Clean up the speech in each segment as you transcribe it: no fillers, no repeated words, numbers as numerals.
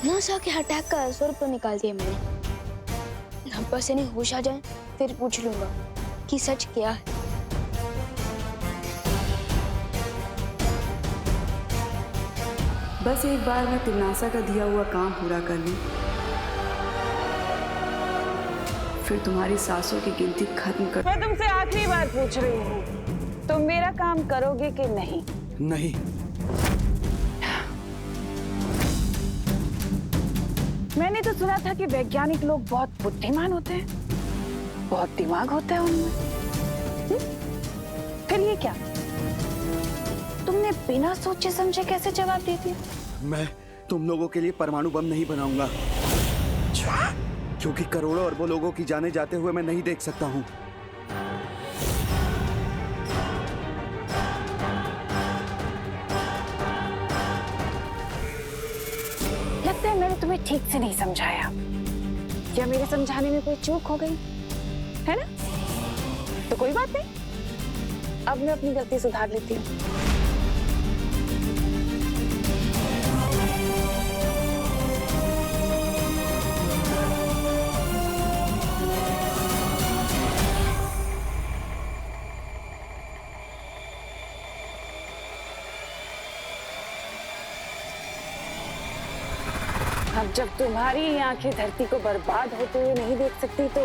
तमन्ना के अटैक का असर तो निकाल दिया मैंने। अब बस इन्हें होश आ जाए फिर पूछ लूंगा कि सच क्या है। बस एक बार मैं तिमनासा का दिया हुआ काम पूरा कर लूं, फिर तुम्हारी सांसों की गिनती खत्म कर। मैं तुमसे आखिरी बार पूछ रही हूँ, तुम मेरा काम करोगे कि नहीं? नहीं। मैंने तो सुना था कि वैज्ञानिक लोग बहुत बुद्धिमान होते हैं, बहुत दिमाग होता है उनमें। फिर ये क्या? तुमने बिना सोचे समझे कैसे जवाब दे दिया? मैं तुम लोगों के लिए परमाणु बम नहीं बनाऊंगा, क्योंकि करोड़ों अरबों लोगों की जाने जाते हुए मैं नहीं देख सकता हूँ। लगता है मैंने तुम्हें ठीक से नहीं समझाया, या मेरे समझाने में कोई चूक हो गई है ना? तो कोई बात नहीं, अब मैं अपनी गलती सुधार लेती हूँ। अब जब तुम्हारी आंखें धरती को बर्बाद होते हुए नहीं देख सकती तो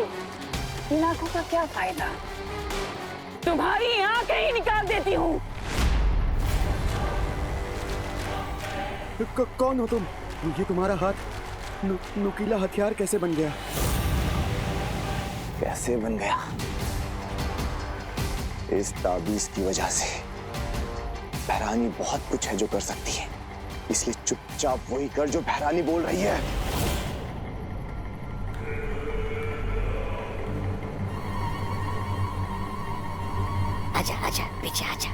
इन आंखों का क्या फायदा? तुम्हारी आंखें ही निकाल देती हूँ। कौन हो तुम? ये तुम्हारा हाथ नुकीला हथियार कैसे बन गया? कैसे बन गया? इस ताबीज की वजह से बहरानी बहुत कुछ है जो कर सकती है, इसलिए चुपचाप वही कर जो बहरानी बोल रही है। आजा आजा पीछे आजा।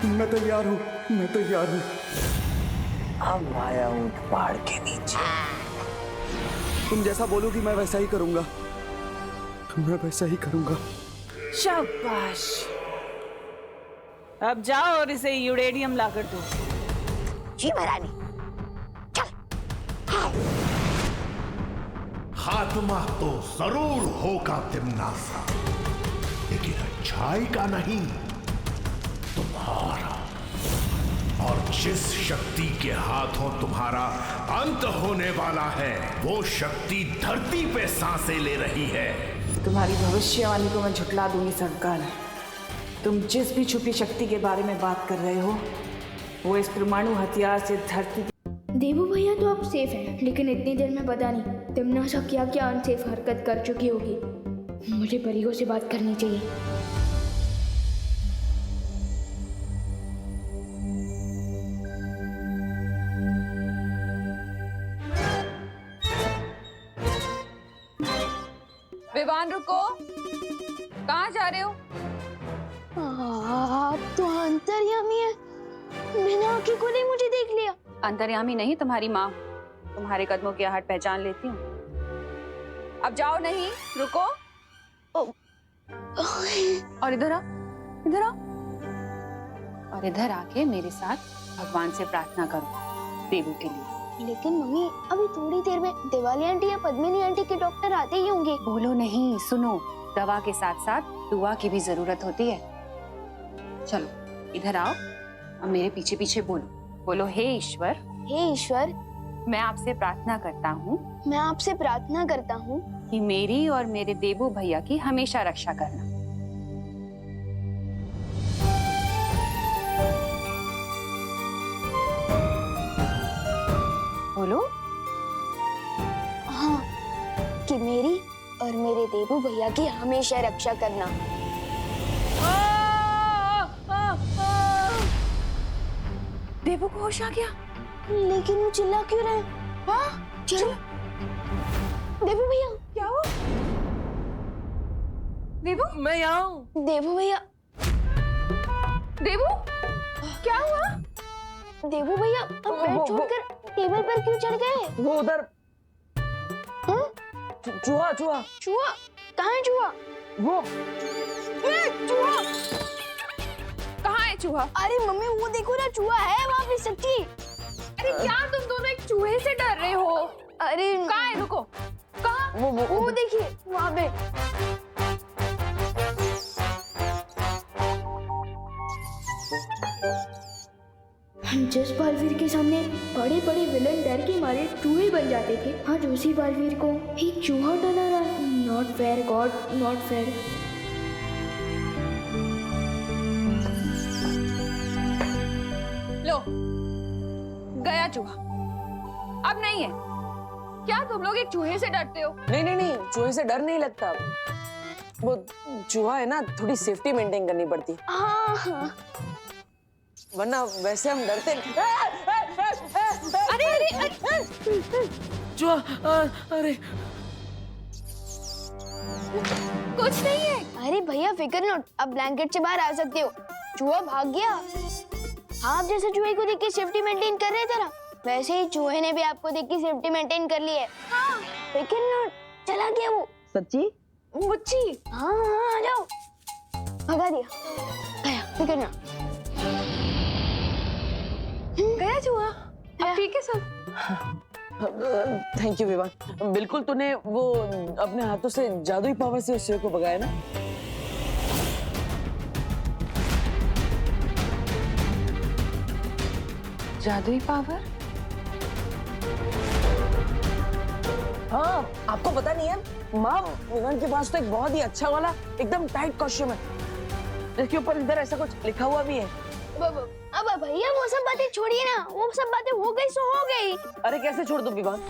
मैं तैयार हूँ, मैं तैयार हूँ। अब आया हूँ पहाड़ के नीचे। तुम जैसा बोलोगी मैं वैसा ही करूंगा, मैं वैसा ही करूंगा। शाबाश। अब जाओ और इसे यूरेनियम लाकर दो। जी महारानी। खात्मा तो जरूर होगा तिमनासा, लेकिन अच्छाई का नहीं, तुम्हारा। और जिस शक्ति के हाथों तुम्हारा अंत होने वाला है, वो शक्ति धरती पे सांसें ले रही है। तुम्हारी भविष्यवाणी को मैं झुठला दूंगी सरकार। तुम जिस भी छुपी शक्ति के बारे में बात कर रहे हो, वो इस परमाणु हथियार से धरती। देवू भैया तो अब सेफ है, लेकिन इतनी देर में पता नहीं तमन्ना क्या क्या अनसेफ हरकत कर चुकी होगी। मुझे परियों से बात करनी चाहिए। विवान रुको, कहाँ जा रहे हो? आप तो अंतर्यामी है, बिना आंखें खोले मुझे देख लिया। अंतर्यामी नहीं, तुम्हारी माँ। तुम्हारे कदमों की आहट पहचान लेती हूँ। अब जाओ नहीं, रुको। और इधर आओ, इधर आओ। और इधर आके मेरे साथ भगवान से प्रार्थना करो देवू के लिए। लेकिन मम्मी अभी थोड़ी देर में दिवाली आंटी या पद्मिनी आंटी के डॉक्टर आते ही होंगे। बोलो नहीं, सुनो। दवा के साथ साथ दुआ की भी जरूरत होती है। चलो इधर आओ, अब मेरे पीछे पीछे बोलो। बोलो, हे ईश्वर। हे ईश्वर, मैं आपसे प्रार्थना करता हूँ। मैं आपसे प्रार्थना करता हूँ कि मेरी और मेरे देवू भैया की हमेशा रक्षा करना। बोलो। हाँ, कि मेरी और मेरे देवू भैया की हमेशा रक्षा करना। देवू को होश आ गया, लेकिन वो चिल्ला क्यों रहे? हाँ, चलो। देवू भैया, क्या हुआ? देवू, मैं यहाँ हूँ। देवू भैया, देवू, क्या हुआ? देवू भैया, अब बेड छोड़कर टेबल पर क्यों चढ़ गए? वो उधर चूहा चूहा चूहा? कहाँ है चूहा? वो चूहा? कहाँ है चूहा? अरे मम्मी वो देखो ना, चूहा है वहाँ पे सच्ची। अरे क्या तुम दोनों एक चूहे से डर रहे हो? अरे कहाँ है? रुको, कहाँ? वो देखिए वहाँ पे। जिस बालवीर के सामने बड़े बड़े विलन डर के मारे चूहे बन जाते थे, आज उसी बालवीर को एक चूहा डरा रहा। Not fair God, not fair. लो, गया चूहा। अब नहीं है। क्या तुम लोग एक चूहे से डरते हो? नहीं नहीं नहीं, चूहे से डर नहीं लगता। वो चूहा है ना, थोड़ी सेफ्टी मेंटेन करनी पड़ती, हाँ। वरना वैसे हम डरते नहीं। अरे अरे अरे चूहा, अरे कुछ नहीं है। अरे भैया फिकर नॉट, अब ब्लैंकेट से बाहर आ सकते हो। चूहा भाग गया। आप जैसे चूहे को देख के सेफ्टी मेंटेन कर रहे थे ना, वैसे ही चूहे ने भी आपको देख के सेफ्टी मेंटेन कर ली है। हाँ, फिकर नॉट, चला गया वो। सच्ची? मुच्ची? हाँ हाँ, आ जाओ। भगा दिया। गया फिकर नॉट। गया चूहा? अब ठीक है सब? Thank you Vivaan. बिल्कुल, तूने वो अपने हाथों से जादुई पावर से उस चूहे को भगाया ना? जादुई पावर? हाँ, आपको पता नहीं है माँ, विवान के पास तो एक बहुत ही अच्छा वाला एकदम टाइट कॉस्ट्यूम है, जिसके ऊपर इधर ऐसा कुछ लिखा हुआ भी है। अब भैया वो सब बातें छोड़िए ना, वो सब बातें हो गई सो हो गई। अरे कैसे छोड़ दूं विवान?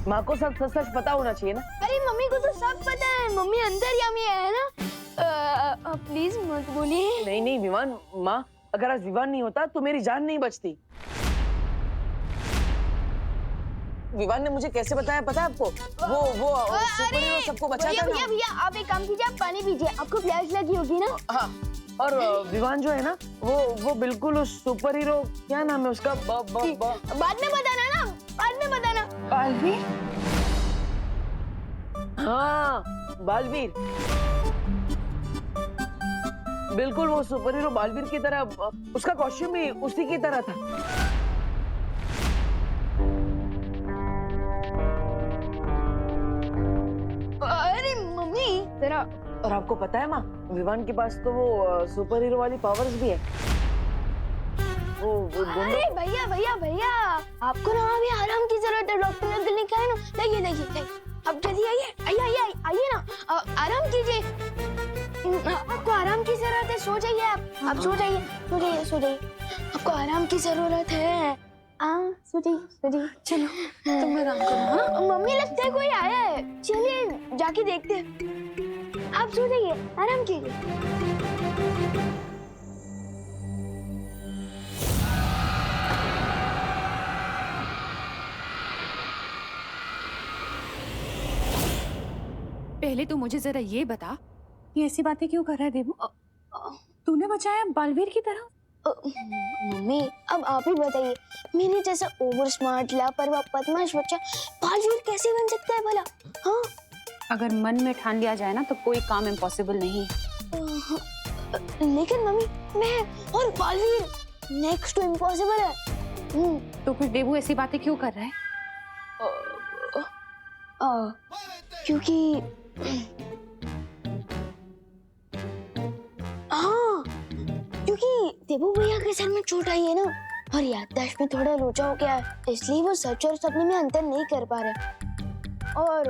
माँ को सब सच सच पता होना चाहिए ना। अरे मम्मी को तो सब पता है, मम्मी अंतर्यामी है ना। प्लीज मत बोलिए। नहीं नहीं विवान, माँ अगर आज विवान नहीं होता तो मेरी जान नहीं बचती। विवान ने मुझे कैसे बताया पता है आपको? वो सुपर हीरो सबको बचाता भैया था। भैया आप एक काम कीजिए, आप पानी पीजिए, आपको प्यास लगी होगी ना। हाँ, और विवान जो है ना, वो बिल्कुल उस सुपर हीरो, क्या नाम है उसका? बाद में बताना ना, बाद में बताना। बालवीर? हाँ, बालवीर। बिल्कुल वो सुपर हीरो बालवीर की तरह, उसका कॉस्ट्यूम भी उसी की तरह था। अरे मम्मी जरा। और आपको पता है माँ, विवान के पास तो वो सुपर हीरो वाली पावर्स भी है। वो अरे भैया भैया भैया, आपको ना अभी आराम की जरूरत है। डॉक्टर अंकल ने कहा है ना। देखिए अब जल्दी आइए ना। आराम कीजिए, आपको आराम की जरूरत है। सो जाइए आप सो जाइए। आपको आराम की जरूरत है। सो जाइए। चलो तुम आराम करो। हाँ? मम्मी लगता है कोई आया है, चलिए जाके देखते हैं। आप सो जाइए, आराम कीजिए। पहले तो मुझे जरा ये बता, ये ऐसी बातें क्यों कर रहा है देवू? तूने बचाया बालवीर की तरह? मम्मी अब आप ही बताइए, मेरे जैसा ओवर स्मार्ट लापरवाह बदमाश बच्चा बालवीर कैसे बन सकता है भला? हाँ, अगर मन में ठान लिया जाए ना तो कोई काम इम्पॉसिबल नहीं है। लेकिन मम्मी मैं और बालवीर नेक्स्ट टू इम्पॉसिबल है। तो फिर देवू ऐसी बातें क्यों कर रहा है? क्योंकि हाँ, क्योंकि देवू भैया के सर में चोट आई है ना, और याददाश्त में थोड़ा लोचा हो गया है, इसलिए वो सच और सपने में अंतर नहीं कर पा रहे। और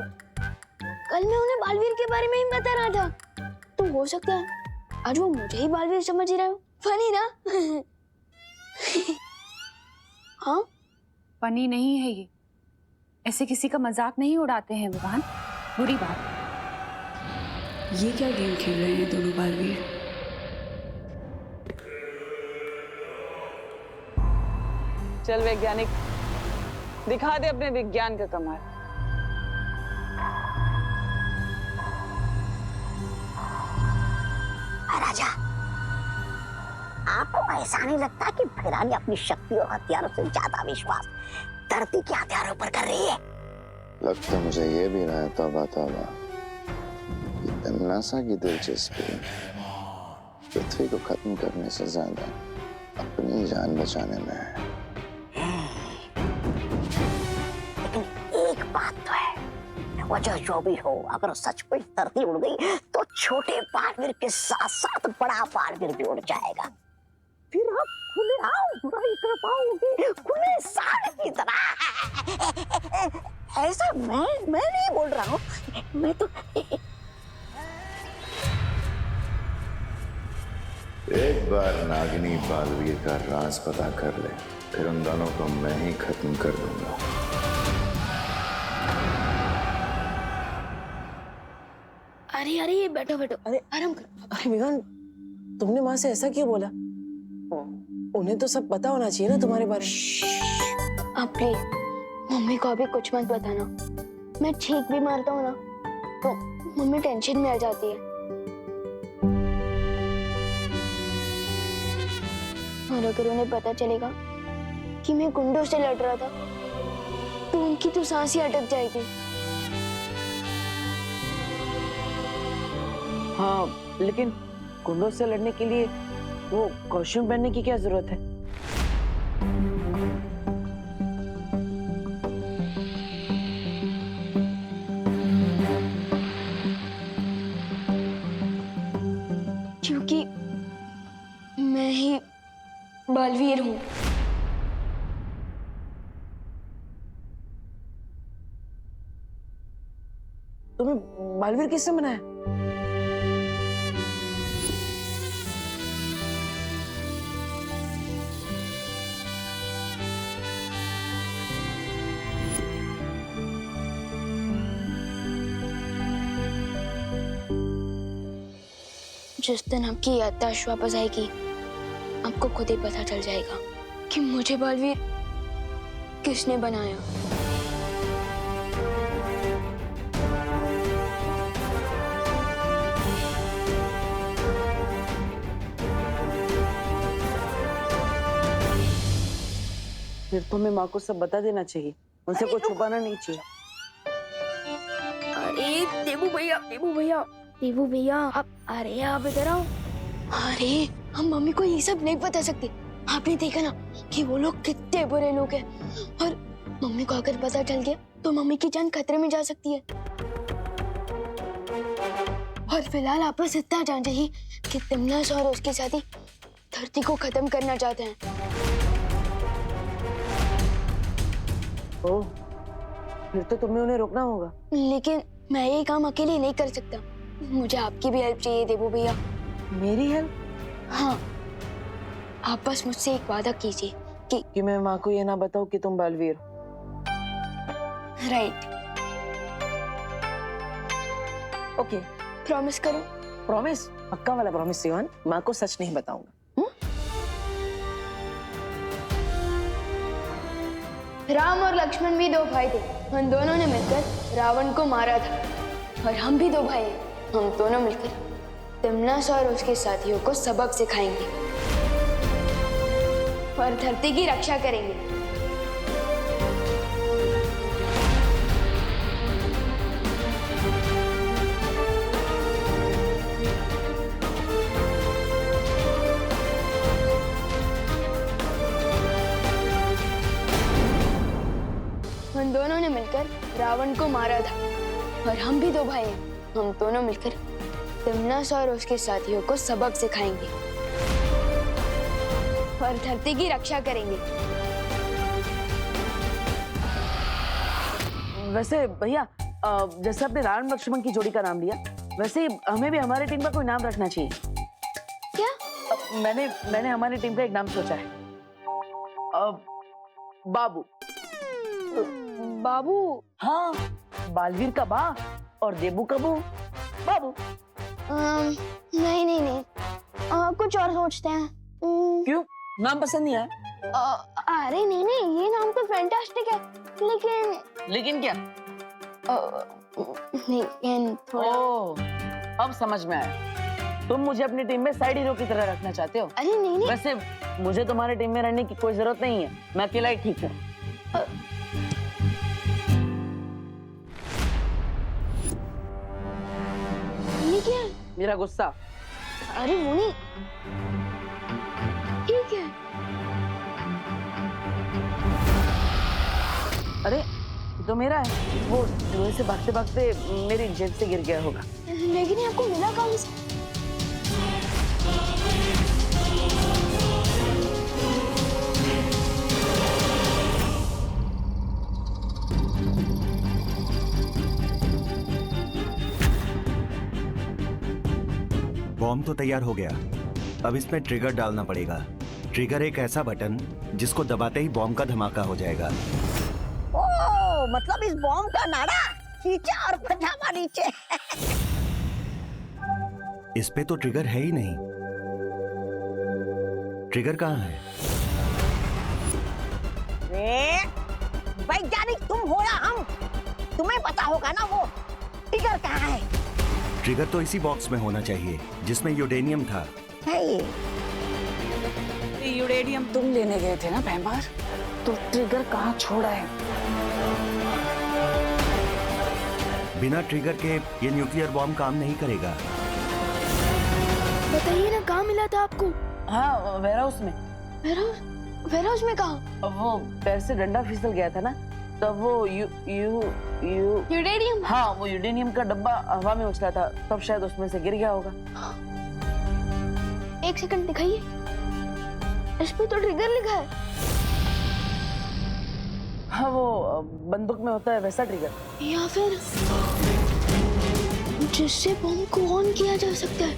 कल मैं उन्हें बालवीर के बारे में ही बता रहा था, तो हो सकता है आज वो मुझे ही बालवीर समझ रहा हो। फनी ना? हाँ, फनी नहीं है ये, ऐसे किसी का मजाक नहीं उड़ाते हैं विवान, बुरी बात। ये क्या गेम खेल रहे हैं दोनों बालवीर? चल वैज्ञानिक, दिखा दे अपने विज्ञान का कमाल। राजा, आपको ऐसा नहीं लगता कि भैरानी अपनी शक्ति और हथियारों से ज्यादा विश्वास धरती के हथियारों पर कर रही है? लग तो मुझे ये भी रहा है तौबा तौबा कि तमन्नासा की दिलचस्पी पृथ्वी को खत्म करने से ज्यादा अपनी जान बचाने में है। एक बात तो है, वजह जो भी हो, अगर सच में धरती उड़ गई तो छोटे बालवीर के साथ साथ बड़ा बालवीर भी उड़ जाएगा। फिर आप खुलेआम बुराई कर पाओगे, खुले साड़ की तरह। ऐसा मैं नहीं बोल रहा हूँ, मैं तो एक बार नागिनी बालवीर का राज पता कर ले, फिर उन दोनों को मैं ही खत्म कर दूंगा। अरे अरे ये बैठो बैठो, अरे आराम करो। अरे विवान, तुमने माँ से ऐसा क्यों बोला? उन्हें तो सब पता होना चाहिए ना तुम्हारे बारे में। आप प्लीज मम्मी को अभी कुछ मत बताना। मैं छींक भी मारता हूँ ना तो मम्मी टेंशन में आ जाती है। और अगर उन्हें पता चलेगा कि मैं गुंडों से लड़ रहा था तो उनकी तो सांस ही अटक जाएगी। हाँ, लेकिन गुंडों से लड़ने के लिए वो कॉस्ट्यूम पहनने की क्या जरूरत है? क्योंकि मैं ही बालवीर हूँ। तुम्हें बालवीर किसने बनाया? जिस दिन आपकी याददाश्त वापस आएगी आपको खुद ही पता चल जाएगा कि मुझे बालवीर किसने बनाया। फिर तुम्हें माँ को सब बता देना चाहिए, उनसे कुछ छुपाना नहीं चाहिए। अरे देबू भैया, देबू भैया, देबू भैया, अरे आप इधर आओ। अरे हम मम्मी को ये सब नहीं बता सकते। आपने देखा ना कि वो लोग कितने बुरे लोग हैं, और मम्मी को अगर पता चल गया तो मम्मी की जान खतरे में जा सकती है। और फिलहाल आप बस इतना जान जाइए कि तिमनास और उसके साथी धरती को खत्म करना चाहते हैं। ओह, फिर तो तुम्हें उन्हें रोकना होगा। लेकिन मैं ये काम अकेले नहीं कर सकता, मुझे आपकी भी हेल्प चाहिए देबू भैया। मेरी हेल्प? हाँ, आप बस मुझसे एक वादा कीजिए कि मैं माँ को ये ना बताऊं कि तुम बालवीर हो। राइट। ओके, प्रॉमिस करो। प्रॉमिस? पक्का वाला प्रॉमिस सिवान, माँ को सच नहीं बताऊंगा। राम और लक्ष्मण भी दो भाई थे, उन दोनों ने मिलकर रावण को मारा था। और हम भी दो भाई हैं, हम दोनों मिलकर तिमनास और उसके साथियों को सबक सिखाएंगे और धरती की रक्षा करेंगे। उन दोनों ने मिलकर रावण को मारा था और हम भी दो भाई हैं, हम दोनों मिलकर तिमनास और उसके साथियों को सबक सिखाएंगे और धरती की रक्षा करेंगे। वैसे भैया, जैसे आपने रावण लक्ष्मण की जोड़ी का नाम लिया, वैसे हमें भी हमारी टीम का कोई नाम रखना चाहिए। क्या? मैंने हमारी टीम का एक नाम सोचा है। बाबू। बाबू? हाँ, बालवीर का बा और देबू का बू, बाबू। नहीं नहीं नहीं, कुछ और सोचते हैं। क्यों, नाम पसंद नहीं आया? अरे नहीं नहीं, ये नाम तो फैंटास्टिक है, लेकिन क्या? लेकिन थोड़ा। ओह, अब समझ में आया। तुम मुझे अपनी टीम में साइड हीरो की तरह रखना चाहते हो? अरे नहीं नहीं, वैसे मुझे तुम्हारी टीम में रहने की कोई जरूरत नहीं है, मैं अकेला ही ठीक हूँ। मेरा गुस्सा। अरे वो नहीं, ठीक है। अरे ये तो मेरा है, वो धुएं से भागते भागते मेरी जेब से गिर गया होगा। लेकिन ये आपको मिला कहाँ से? बॉम्ब तो तैयार हो गया, अब इसमें ट्रिगर डालना पड़ेगा। ट्रिगर एक ऐसा बटन जिसको दबाते ही बॉम्ब का धमाका हो जाएगा। ओ, मतलब इस बॉम्ब का नाड़ा खींचा और पजामा नीचे। इस पे तो ट्रिगर है ही नहीं। ट्रिगर कहाँ है? वैज्ञानिक तुम हो या हम, तुम्हें पता होगा ना वो ट्रिगर कहाँ है। ट्रिगर तो इसी बॉक्स में होना चाहिए जिसमें यूरेनियम था। है ये। यूरेनियम तुम लेने गए थे ना भैमार, तो ट्रिगर कहाँ छोड़ा है? बिना ट्रिगर के ये न्यूक्लियर बॉम्ब काम नहीं करेगा। बताइए ना, कहाँ मिला था आपको? हाँ, वेयरहाउस में। वेयरहाउस में कहाँ? अब वो पैर से डंडा फिसल गया था ना, तब वो यूरेनियम। हाँ, वो यूरेनियम का डब्बा हवा में उछला था, तब शायद उसमें से गिर गया होगा। एक सेकंड दिखाइए, इस पे तो ट्रिगर लिखा है। हाँ, वो बंदूक में होता है वैसा ट्रिगर। या फिर जिससे बम को ऑन किया जा सकता है।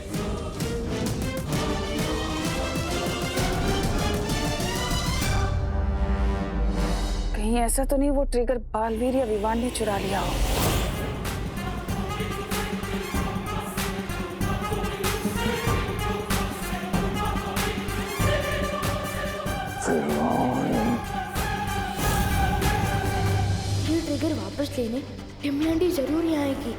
कहीं ऐसा तो नहीं वो ट्रिगर बालवीर या विवान ने चुरा लिया हो? ये ट्रिगर वापस लेने टिम्मी आंटी जरूर यहाँ आएगी।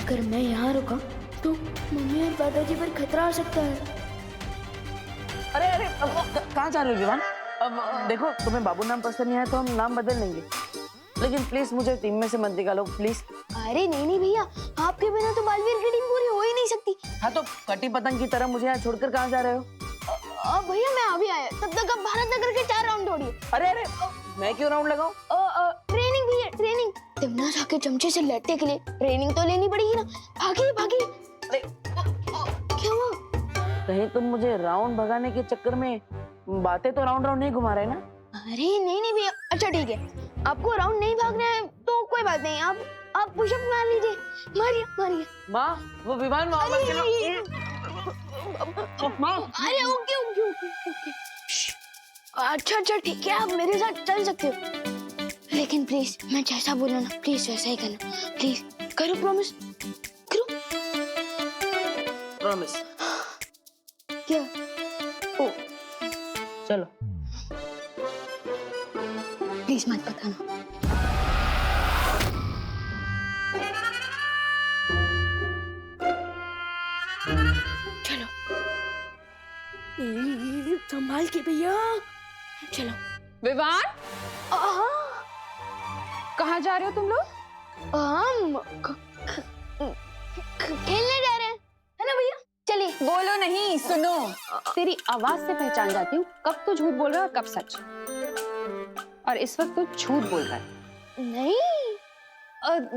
अगर मैं यहाँ रुका तो मम्मी और दादाजी पर खतरा आ सकता है। अरे अरे, कहाँ जा रहे हो विवान? अब देखो, तुम्हें बाबू नाम पसंद नहीं है तो हम नाम बदल लेंगे, लेकिन प्लीज मुझे टीम में से मत निकालो प्लीज। अरे नहीं भैया, आपके बिना तो बालवीर की टीम पूरी हो ही नहीं सकती। हाँ, तो कटी पतंग की तरह मुझे यहाँ छोड़कर कहाँ जा रहे हो? भैया मैं अभी आया, तब तक आप भारत नगर के 4 राउंड दौड़िए। अरे अरे, मैं क्यों राउंड लगाऊं? ट्रेनिंग भैया, ट्रेनिंग। तिमना के चमचे से लड़ने के लिए ट्रेनिंग तो लेनी पड़ेगी ना। भागिए भागिए। क्या हुआ? कहीं तुम मुझे राउंड भगाने के चक्कर में बातें तो राउंड राउंड नहीं घुमा रहे ना? अरे नहीं भैया, अच्छा ठीक है, आपको राउंड नहीं भागना है तो कोई बात नहीं, आप पुशअप मार लीजिए। मारिए मारिए। माँ, वो विमान माँ अरे ओके ओके ओके ओके। अच्छा ठीक है, आप मेरे साथ चल सकते हो, लेकिन प्लीज मैं जैसा बोला ना प्लीज वैसा ही करना। प्लीज करो, प्रॉमिस करो। प्रॉमिस। क्या? ओ चलो प्लीज मत बताना। चलो संभाल के भैया, चलो। विवान, कहाँ जा रहे हो तुम लोग? हम खेलने जा रहे हैं, है ना भैया? चलिए। बोलो नहीं, सुनो। तेरी आवाज से पहचान जाती हूँ कब तू झूठ बोल रहा है और कब सच। और इस वक्त तू झूठ बोल रहा है। नहीं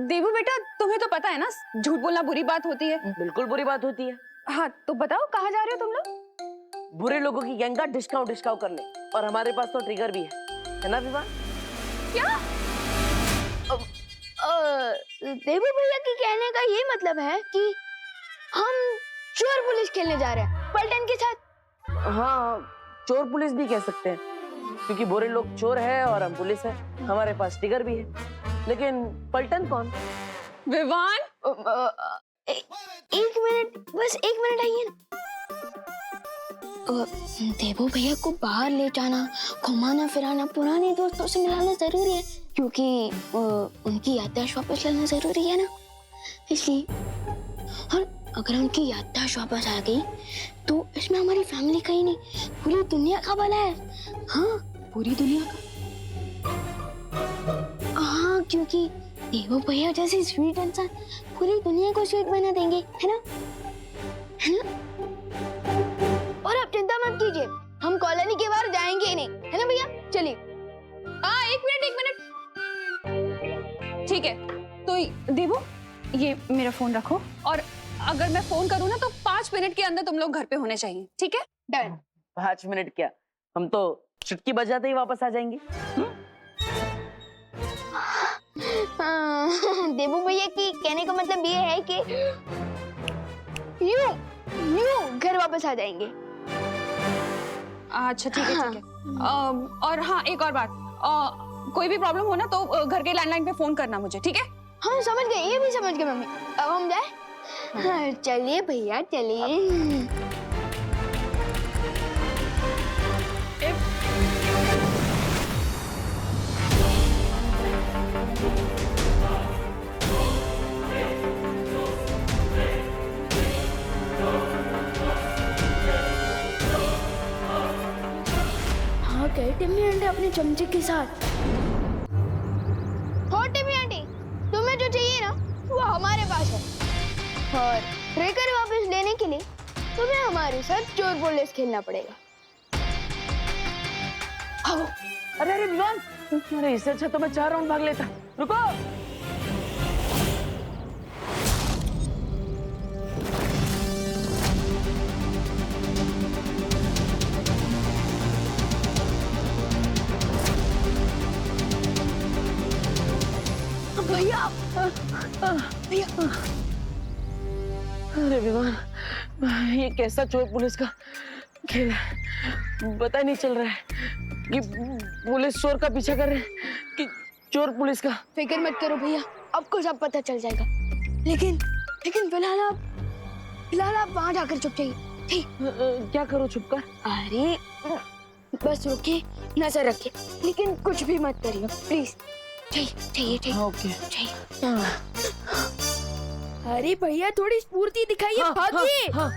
देवू बेटा, तुम्हें तो पता है ना झूठ बोलना बुरी बात होती है। बिल्कुल बुरी बात होती है। हाँ, तो बताओ कहाँ जा रहे हो तुम लोग? बुरे लोगों की गैंग का डिस्काउंट करने, और हमारे पास तो ट्रिगर भी है ना विवान? क्या? देवू भैया के कहने का ये मतलब है कि हम चोर पुलिस खेलने जा रहे हैं पलटन के साथ। हाँ, चोर पुलिस भी कह सकते हैं, क्योंकि बुरे लोग चोर है और हम पुलिस है। हमारे पास ट्रिगर भी है, लेकिन पलटन कौन? विवान, एक मिनट, बस एक मिनट आइए ना। देवू भैया को बाहर ले जाना, घुमाना फिराना, पुराने दोस्तों से मिलाना जरूरी है, क्योंकि उनकी याददाश्त वापस लाना जरूरी है ना, इसलिए। और अगर उनकी याददाश्त वापस आ गई तो इसमें हमारी फैमिली का ही नहीं, पूरी दुनिया का भला है। हाँ, पूरी दुनिया का? हाँ, क्योंकि देवू भैया जैसे स्वीट इंसान पूरी दुनिया को स्वीट बना देंगे, है ना? है ना? और आप चिंता मत कीजिए, हम कॉलोनी के बाहर जाएंगे ही नहीं, है ना भैया? चलिए। हाँ, एक मिनट। ठीक है, तो देवो ये मेरा फोन रखो, और अगर मैं फोन करूँ ना तो 5 मिनट के अंदर तुम लोग घर पे होने चाहिए, ठीक है? डन। 5 मिनट क्या, हम तो चुटकी बजाते ही वापस आ जाएंगे। देवू भैया की कहने का मतलब ये है कि यूं घर वापस आ जाएंगे। अच्छा ठीक है, ठीक है। और हाँ, एक और बात, कोई भी प्रॉब्लम हो ना तो घर के लैंडलाइन पे फोन करना मुझे, ठीक है? हाँ समझ गए, ये भी समझ गए मम्मी। अब हम जाए? हाँ, चलिए भैया चलिए। हाँ कहे टिम्मी आंटी अपने चमचे के साथ। हो टिम्मी आंटी, तुम्हें जो चाहिए ना वो हमारे पास है, और ट्रिगर वापस लेने के लिए तुम्हें हमारे साथ चोर पुलिस खेलना पड़ेगा। आओ। अरे विवान, अरे इससे अच्छा तो मैं 4 राउंड भाग लेता। रुको। भैया भैया, अरे विवान, ये कैसा चोर पुलिस का खेल है, पता ही नहीं चल रहा है कि पुलिस चोर का पीछा कर रहे हैं कि चोर पुलिस का। फिक्र मत करो भैया, आपको सब पता चल जाएगा। लेकिन फिलहाल आप वहां जाकर चुप जाइए, ठीक? क्या करो छुप कर? अरे बस रुके, नजर रखे, लेकिन कुछ भी मत करिए प्लीज। चाहिए। ओके। अरे भैया थोड़ी स्फूर्ति दिखाइए, भागिए। हाँ,